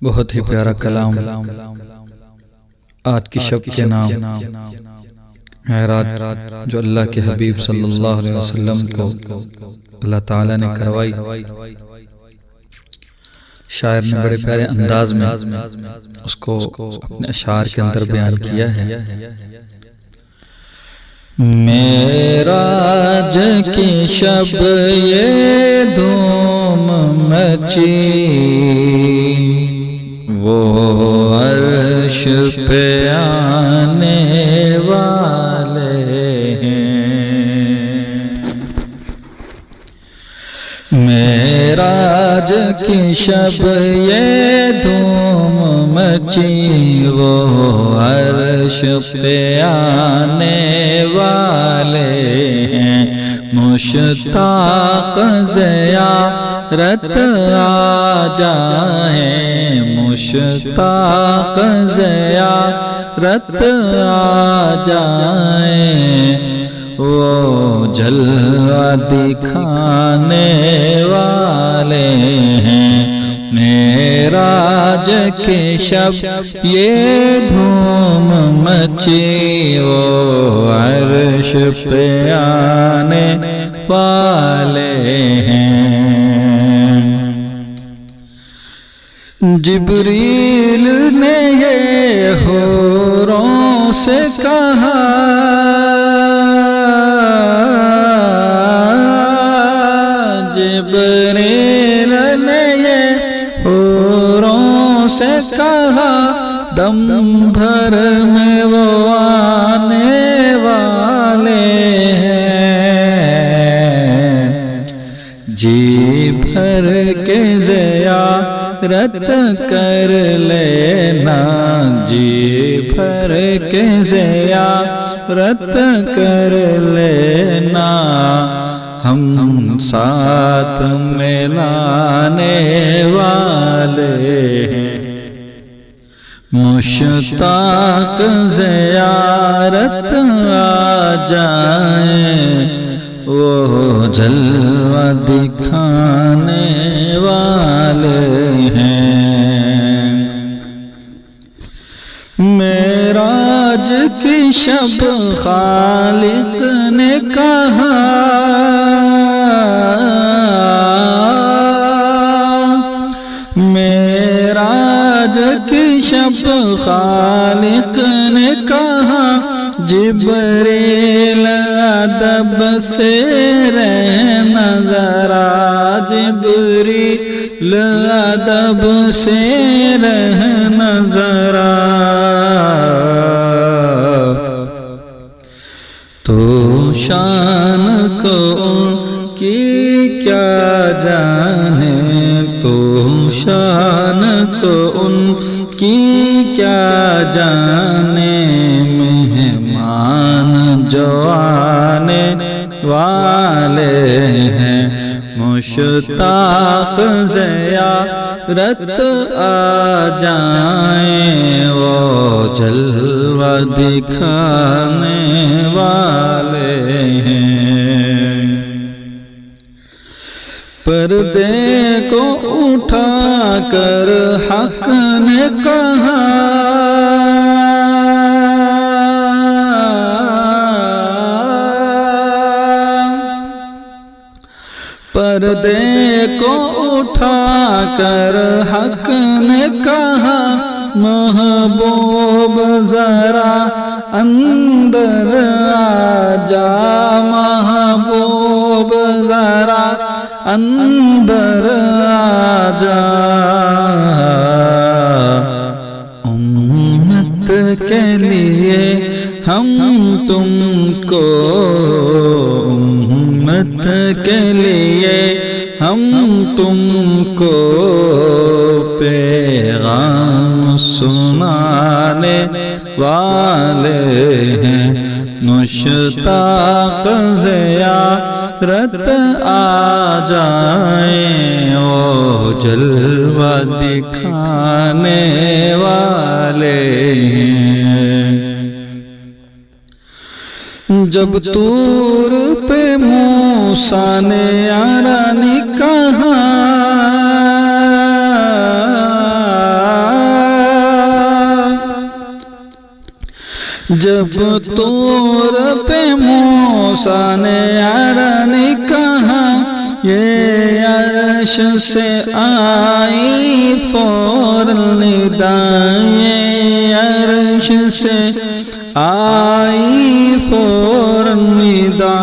بہت ہی پیارا کلام آج کی شب کے نام معراج جو اللہ کے حبیب صلی اللہ علیہ وسلم کو اللہ تعالیٰ نے کروائی۔ شاعر نے بڑے پیارے انداز میں اس کو اپنے اشعار کے اندر بیان کیا ہے۔ معراج کی شب یہ دھوم مچی، وہ عرش پہ آنے والے ہیں۔ معراج کی شب یہ دھوم مچی، وہ عرش پہ آنے والے ہیں۔ مشتاق زیارت آ جائیں، مشتاق زیارت آ جائیں، وہ جلوہ دکھانے والے ہیں۔ معراج کی شب یہ دھوم مچی، وہ عرش پہ آنے والے ہیں۔ جبریل نے یہ حوروں سے کہا، جبریل نے یہ حوروں سے کہا، دم بھر میں وہ آنے والے ہیں۔ جی بھر کے زیارت کر لینا، جی بھر کے زیارت کر لینا، ہم ساتھ میں لانے والے ہیں۔ مشتاق زیارت آ جائیں، وہ جلوہ دکھانے والے ہیں۔ معراج کی شب خالق نے کہا، معراج کی شب خالق نے کہا، جبریل ادب سے رہنا ذرا، جبریل ادب سے رہنا ذرا، تو شان کو ان کی کیا جانے، تو شان کو ان کی کیا جانے، مہمان جو آنے والے ہیں۔ مشتاق زیارت آ جائیں، وہ جلوہ دکھانے والے ہیں۔ پردے کو اٹھا کر حق نے کہا، پردے کو اٹھا کر حق نے کہا، محبوب ذرا اندر آ جا، محبوب ذرا اندر آ جا، امت کے لیے ہم تم کو، امت کے لیے ہم تم کو پیغام سنانے والے ہیں۔ مشتاق زیارت آ جائیں، وہ جلوہ دکھانے والے ہیں۔ جب طور پہ موسیٰ نے ارانی کہا، جب طور پہ موسیٰ نے ارنی کہا یہ عرش سے آئی فوراً نداء، یہ عرش سے آئی فوراً نداء،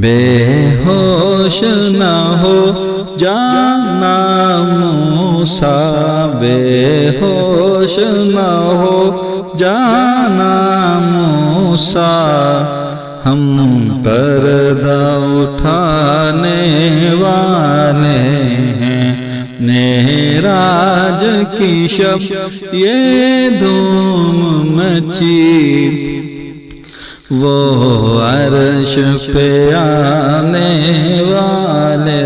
بے ہوش نہ ہو جانا موسیٰ، بے ہوش نہ ہو جانا موسیٰ، ہم پردہ اٹھانے والے ہیں، معراج کی شب یہ دھوم مچی، وہ عرش پہ آنے والے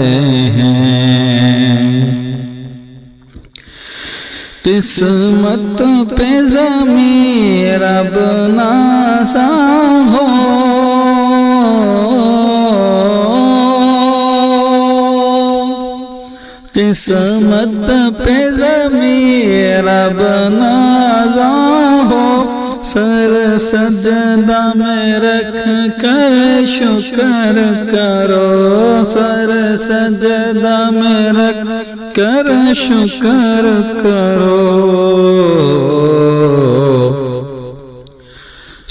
ہیں، قسمت پہ ضمیر اب نازا ہو، قسمت پہ ضمیر اب نازا ہو، سر سجدہ میں رکھ کر شکر کرو، سر سجدہ میں رکھ کر شکر کرو،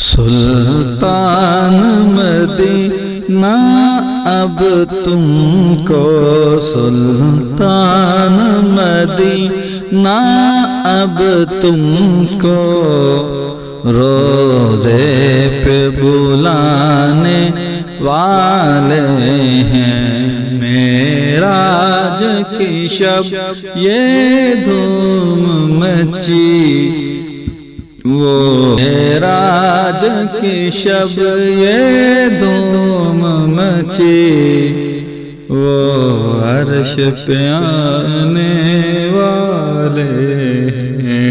سلطان مدینہ اب تم کو، سلطان مدینہ اب تم کو روزے پہ بلانے والے ہیں، معراج کی شب یہ دھوم مچی، وہ معراج کی شب یہ دھوم مچی، وہ عرش پہ آنے والے ہیں۔